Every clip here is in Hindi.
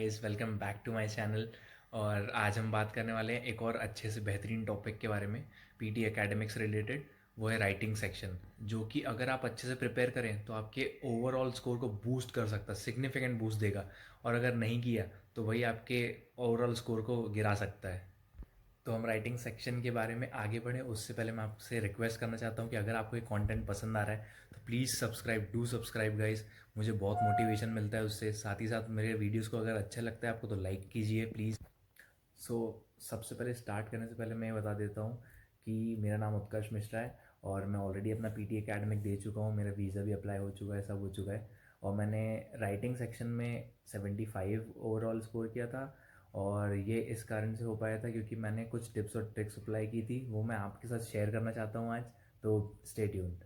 Guys, welcome back to my channel. और आज हम बात करने वाले हैं एक और अच्छे से बेहतरीन टॉपिक के बारे में, पीटी एकेडमिक्स रिलेटेड। वो है राइटिंग सेक्शन, जो कि अगर आप अच्छे से प्रिपेयर करें तो आपके ओवरऑल स्कोर को बूस्ट कर सकता है, सिग्निफिकेंट बूस्ट देगा। और अगर नहीं किया तो वही आपके ओवरऑल स्कोर को गिरा सकता है। तो हम राइटिंग सेक्शन के बारे में आगे बढ़े उससे पहले मैं आपसे रिक्वेस्ट करना चाहता हूँ कि अगर आपको ये कंटेंट पसंद आ रहा है तो please subscribe, do subscribe guys. मुझे बहुत मोटिवेशन मिलता है उससे। साथ ही साथ मेरे वीडियोस को अगर अच्छा लगता है आपको तो लाइक कीजिए प्लीज़। सो सबसे पहले स्टार्ट करने से पहले मैं ये बता देता हूँ कि मेरा नाम उत्कर्ष मिश्रा है और मैं ऑलरेडी अपना पीटी एकेडमिक दे चुका हूँ। मेरा वीज़ा भी अप्लाई हो चुका है, सब हो चुका है। और मैंने राइटिंग सेक्शन में 75 ओवरऑल स्कोर किया था। और ये इस कारण से हो पाया था क्योंकि मैंने कुछ टिप्स और ट्रिक्स अप्लाई की थी, वो मैं आपके साथ शेयर करना चाहता हूँ आज। तो स्टे ट्यून्ड।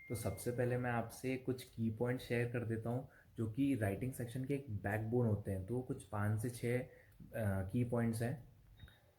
तो सबसे पहले मैं आपसे कुछ की पॉइंट शेयर कर देता हूँ जो कि राइटिंग सेक्शन के एक बैकबोन होते हैं। तो कुछ 5 से 6 की पॉइंट्स हैं।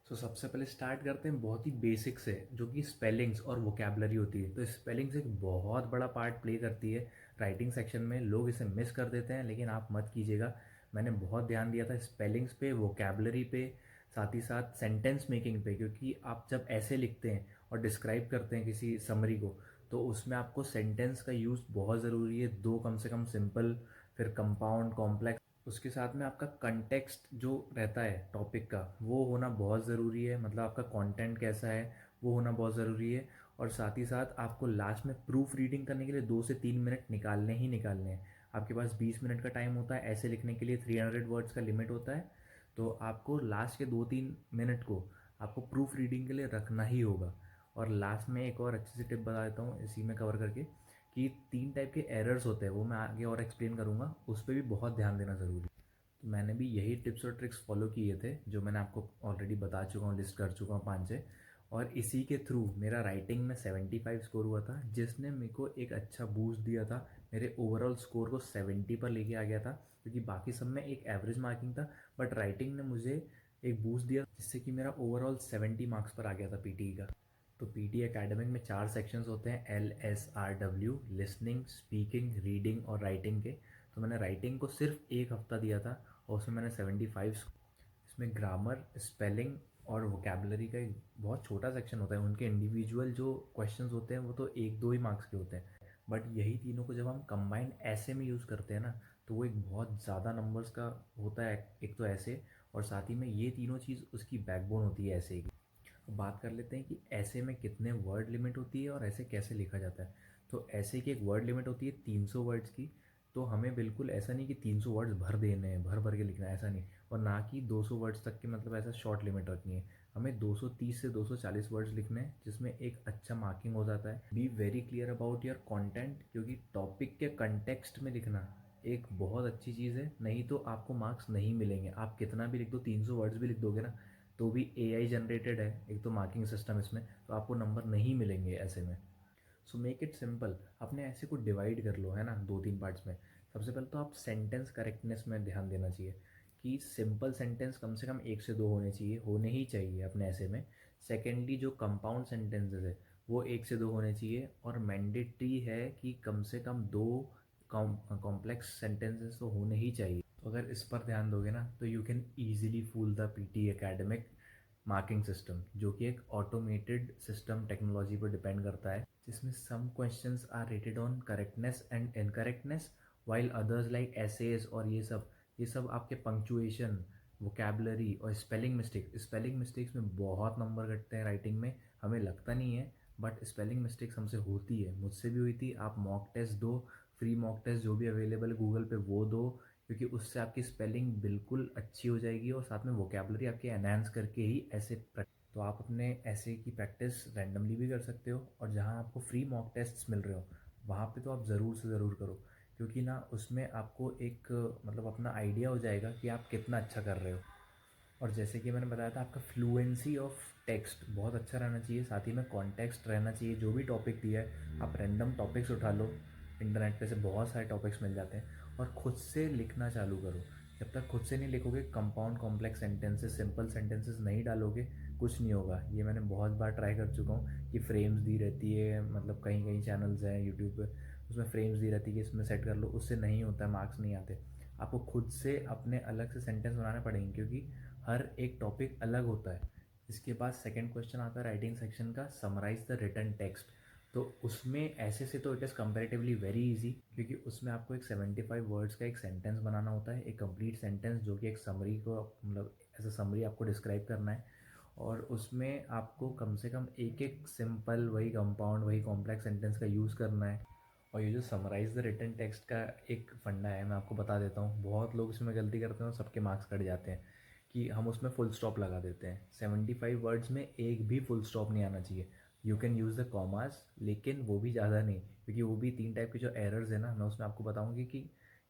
सो सबसे पहले स्टार्ट करते हैं बहुत ही बेसिक से, जो कि स्पेलिंग्स और वोकेबलरी होती है। तो स्पेलिंग्स एक बहुत बड़ा पार्ट प्ले करती है राइटिंग सेक्शन में। लोग इसे मिस कर देते हैं लेकिन आप मत कीजिएगा। मैंने बहुत ध्यान दिया था स्पेलिंग्स पे, वोकेबलरी पे, साथ ही साथ सेंटेंस मेकिंग पे। क्योंकि आप जब ऐसे लिखते हैं और डिस्क्राइब करते हैं किसी समरी को, तो उसमें आपको सेंटेंस का यूज़ बहुत ज़रूरी है। दो कम से कम सिंपल, फिर कंपाउंड, कॉम्प्लेक्स। उसके साथ में आपका कंटेक्स्ट जो रहता है टॉपिक का, वो होना बहुत ज़रूरी है। मतलब आपका कंटेंट कैसा है वो होना बहुत ज़रूरी है। और साथ ही साथ आपको लास्ट में प्रूफ रीडिंग करने के लिए 2 से 3 मिनट निकालने ही निकालने हैं। आपके पास 20 मिनट का टाइम होता है, ऐसे लिखने के लिए 300 वर्ड्स का लिमिट होता है। तो आपको लास्ट के 2-3 मिनट को आपको प्रूफ रीडिंग के लिए रखना ही होगा। और लास्ट में एक और अच्छी सी टिप बता देता हूँ इसी में कवर करके, कि 3 टाइप के एरर्स होते हैं, वो मैं आगे और एक्सप्लेन करूँगा, उस पर भी बहुत ध्यान देना ज़रूरी है। तो मैंने भी यही टिप्स और ट्रिक्स फॉलो किए थे जो मैंने आपको ऑलरेडी बता चुका हूँ, लिस्ट कर चुका हूँ 5 6। और इसी के थ्रू मेरा राइटिंग में 75 स्कोर हुआ था, जिसने मेरे को एक अच्छा बूस्ट दिया था। मेरे ओवरऑल स्कोर को 70 पर लेके आ गया था, क्योंकि बाकी सब में एक एवरेज मार्किंग था। बट राइटिंग ने मुझे एक बूस्ट दिया जिससे कि मेरा ओवरऑल 70 मार्क्स पर आ गया था पीटी का। तो पीटी एकेडमिक में 4 सेक्शंस होते हैं, LSRW, लिसनिंग, स्पीकिंग, रीडिंग और राइटिंग के। तो मैंने राइटिंग को सिर्फ एक हफ्ता दिया था और उसमें मैंने 75। इसमें ग्रामर, स्पेलिंग और वोकेबलरी का एक बहुत छोटा सेक्शन होता है। उनके इंडिविजुअल जो क्वेश्चंस होते हैं वो तो 1-2 ही मार्क्स के होते हैं। बट यही तीनों को जब हम कंबाइंड ऐसे में यूज़ करते हैं ना, तो वो एक बहुत ज़्यादा नंबर्स का होता है। एक तो ऐसे, और साथ ही में ये तीनों चीज़ उसकी बैकबोन होती है ऐसे की। अब बात कर लेते हैं कि ऐसे में कितने वर्ड लिमिट होती है और ऐसे कैसे लिखा जाता है। तो ऐसे की एक वर्ड लिमिट होती है 300 वर्ड्स की। तो हमें बिल्कुल ऐसा नहीं कि 300 वर्ड्स भर देने हैं, भर भर के लिखना है, ऐसा नहीं। और ना कि 200 वर्ड्स तक के, मतलब ऐसा शॉर्ट लिमिट रखनी है। हमें 230 से 240 वर्ड्स लिखने हैं, जिसमें एक अच्छा मार्किंग हो जाता है। Be very clear about your content, क्योंकि टॉपिक के कंटेक्स्ट में लिखना एक बहुत अच्छी चीज़ है। नहीं तो आपको मार्क्स नहीं मिलेंगे। आप कितना भी लिख दो, 300 वर्ड्स भी लिख दोगे ना, तो भी AI जनरेटेड है एक तो मार्किंग सिस्टम इसमें, तो आपको नंबर नहीं मिलेंगे ऐसे में। So make it simple. अपने ऐसे को डिवाइड कर लो, है ना, 2-3 पार्ट्स में। सबसे पहले तो आप सेंटेंस करेक्टनेस में ध्यान देना चाहिए कि सिंपल सेंटेंस कम से कम 1 से 2 होने चाहिए, होने ही चाहिए अपने ऐसे में। सेकेंडली जो कंपाउंड सेंटेंसेस है वो 1 से 2 होने चाहिए। और मैंडेटरी है कि कम से कम 2 कॉम्प्लेक्स सेंटेंसेस तो होने ही चाहिए। तो अगर इस पर ध्यान दोगे ना तो you can easily fool the PT academic marking system, जो कि एक ऑटोमेटेड सिस्टम टेक्नोलॉजी पर डिपेंड करता है, जिसमें some questions are rated on correctness and incorrectness, while others like essays और ये सब आपके पंक्चुएशन, वोकेबलरी और स्पेलिंग मिस्टेक्स में बहुत नंबर कटते हैं राइटिंग में। हमें लगता नहीं है, बट स्पेलिंग मिस्टेक्स हमसे होती है, मुझसे भी हुई थी। आप मॉक टेस्ट दो, फ्री मॉक टेस्ट जो भी अवेलेबल है गूगल पे वो दो, क्योंकि उससे आपकी स्पेलिंग बिल्कुल अच्छी हो जाएगी और साथ में वोकेबलरी आपके एनहांस करके ही ऐसे तो आप अपने ऐसे की प्रैक्टिस रैंडमली भी कर सकते हो। और जहाँ आपको फ्री मॉक टेस्ट्स मिल रहे हो वहाँ पे तो आप ज़रूर से ज़रूर करो, क्योंकि ना उसमें आपको एक मतलब अपना आइडिया हो जाएगा कि आप कितना अच्छा कर रहे हो। और जैसे कि मैंने बताया था, आपका फ्लुएंसी ऑफ टेक्स्ट बहुत अच्छा रहना चाहिए, साथ ही में कॉन्टेक्स्ट रहना चाहिए। जो भी टॉपिक दिया है आप रैंडम टॉपिक्स उठा लो, इंटरनेट पे से बहुत सारे टॉपिक्स मिल जाते हैं, और खुद से लिखना चालू करो। जब तक खुद से नहीं लिखोगे, compound complex sentences, simple sentences नहीं डालोगे, कुछ नहीं होगा। ये मैंने बहुत बार ट्राई कर चुका हूँ कि फ्रेम्स दी रहती है, मतलब कहीं कहीं चैनल्स हैं यूट्यूब पे, उसमें फ्रेम्स दी रहती है कि इसमें सेट कर लो, उससे नहीं होता है, मार्क्स नहीं आते। आपको खुद से अपने अलग से सेंटेंस बनाने पड़ेंगे क्योंकि हर एक टॉपिक अलग होता है। इसके बाद सेकंड क्वेश्चन आता है राइटिंग सेक्शन का, समराइज द रिटन टेक्स्ट। तो उसमें ऐसे से तो it is comparatively very easy, क्योंकि उसमें आपको एक 75 वर्ड्स का एक सेंटेंस बनाना होता है, एक कंप्लीट सेंटेंस जो कि एक समरी को मतलब एज अ समरी आपको डिस्क्राइब करना है। और उसमें आपको कम से कम एक एक सिंपल वही कंपाउंड वही कॉम्प्लेक्स सेंटेंस का यूज़ करना है। और ये जो समराइज द रिटन टेक्स्ट का एक फंडा है, मैं आपको बता देता हूँ, बहुत लोग इसमें गलती करते हैं और सबके मार्क्स कट जाते हैं कि हम उसमें फुल स्टॉप लगा देते हैं। 75 वर्ड्स में एक भी फुल स्टॉप नहीं आना चाहिए। You can use the commas, लेकिन वो भी ज़्यादा नहीं, क्योंकि वो भी 3 टाइप के जो एरर्स है ना, मैं उसमें आपको बताऊँगी कि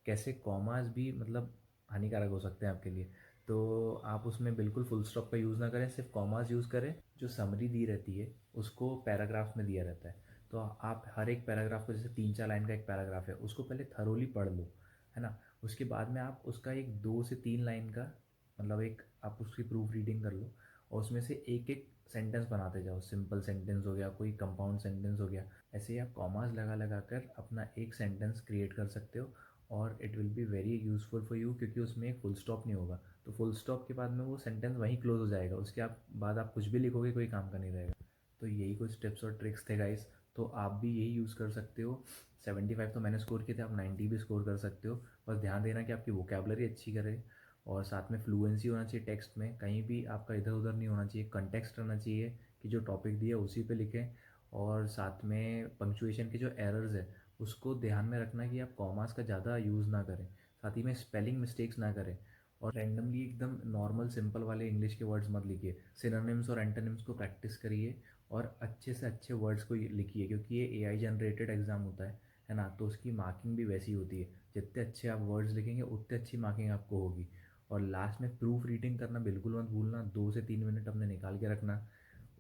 कैसे कॉमास भी मतलब हानिकारक हो सकते हैं आपके लिए। तो आप उसमें बिल्कुल फुल स्टॉप का यूज़ ना करें, सिर्फ कॉमास यूज़ करें। जो समरी दी रहती है उसको पैराग्राफ में दिया रहता है, तो आप हर एक पैराग्राफ को, जैसे 3-4 लाइन का एक पैराग्राफ है, उसको पहले थरोली पढ़ लो, है ना। उसके बाद में आप उसका एक 2 से 3 लाइन का मतलब एक आप उसकी प्रूफ रीडिंग कर लो, और उसमें से एक एक सेंटेंस बनाते जाओ। सिंपल सेंटेंस हो गया, कोई कंपाउंड सेंटेंस हो गया, ऐसे ही आप कॉमास लगा लगा कर अपना एक सेंटेंस क्रिएट कर सकते हो। और it will be very useful for you, क्योंकि उसमें एक फुल स्टॉप नहीं होगा। तो फुल स्टॉप के बाद में वो सेंटेंस वहीं क्लोज हो जाएगा, उसके बाद आप कुछ भी लिखोगे कोई काम का नहीं रहेगा। तो यही कुछ टिप्स और ट्रिक्स थे गाइस, तो आप भी यही यूज़ कर सकते हो। 75 तो मैंने स्कोर किए थे, आप 90 भी स्कोर कर सकते हो। बस ध्यान देना कि आपकी वोकेबलरी अच्छी करे, और साथ में फ्लुएंसी होना चाहिए टेक्स्ट में, कहीं भी आपका इधर उधर नहीं होना चाहिए, कंटेक्स्ट रहना चाहिए कि जो टॉपिक दिया उसी पे लिखें। और साथ में पंक्चुएशन के जो एरर्स है उसको ध्यान में रखना कि आप कॉमास का ज़्यादा यूज़ ना करें, साथ ही में स्पेलिंग मिस्टेक्स ना करें। और रैंडमली एकदम नॉर्मल सिंपल वाले इंग्लिश के वर्ड्स मत लिखिए, सिनोनिम्स और एंटोनिम्स को प्रैक्टिस करिए, और अच्छे से अच्छे वर्ड्स को लिखिए, क्योंकि ये एआई जनरेटेड एग्ज़ाम होता है ना। तो उसकी मार्किंग भी वैसी होती है, जितने अच्छे आप वर्ड्स लिखेंगे उतने अच्छी मार्किंग आपको होगी। और लास्ट में प्रूफ रीडिंग करना बिल्कुल मत भूलना, 2 से 3 मिनट अपने निकाल के रखना।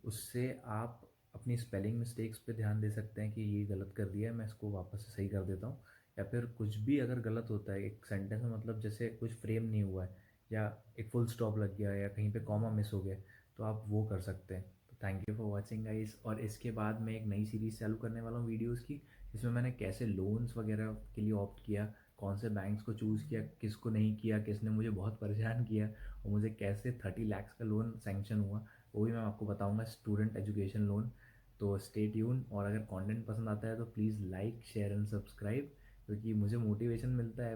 उससे आप अपनी स्पेलिंग मिस्टेक्स पे ध्यान दे सकते हैं कि ये गलत कर दिया है, मैं इसको वापस से सही कर देता हूँ। या फिर कुछ भी अगर गलत होता है एक सेंटेंस में, मतलब जैसे कुछ फ्रेम नहीं हुआ है, या एक फुल स्टॉप लग गया, या कहीं पे कॉमा मिस हो गया, तो आप वो कर सकते हैं। तो thank you for watching guys. और इसके बाद मैं एक नई सीरीज़ चालू करने वाला हूँ वीडियोज़ की, जिसमें मैंने कैसे लोन्स वगैरह के लिए ऑप्ट किया, कौन से बैंक्स को चूज़ किया, किसको नहीं किया, किसने मुझे बहुत परेशान किया, और मुझे कैसे 30 लाख का लोन सैंक्शन हुआ, वो भी मैं आपको बताऊंगा, स्टूडेंट एजुकेशन लोन। तो स्टे ट्यून, और अगर कंटेंट पसंद आता है तो please like share and subscribe, क्योंकि मुझे मोटिवेशन मिलता है।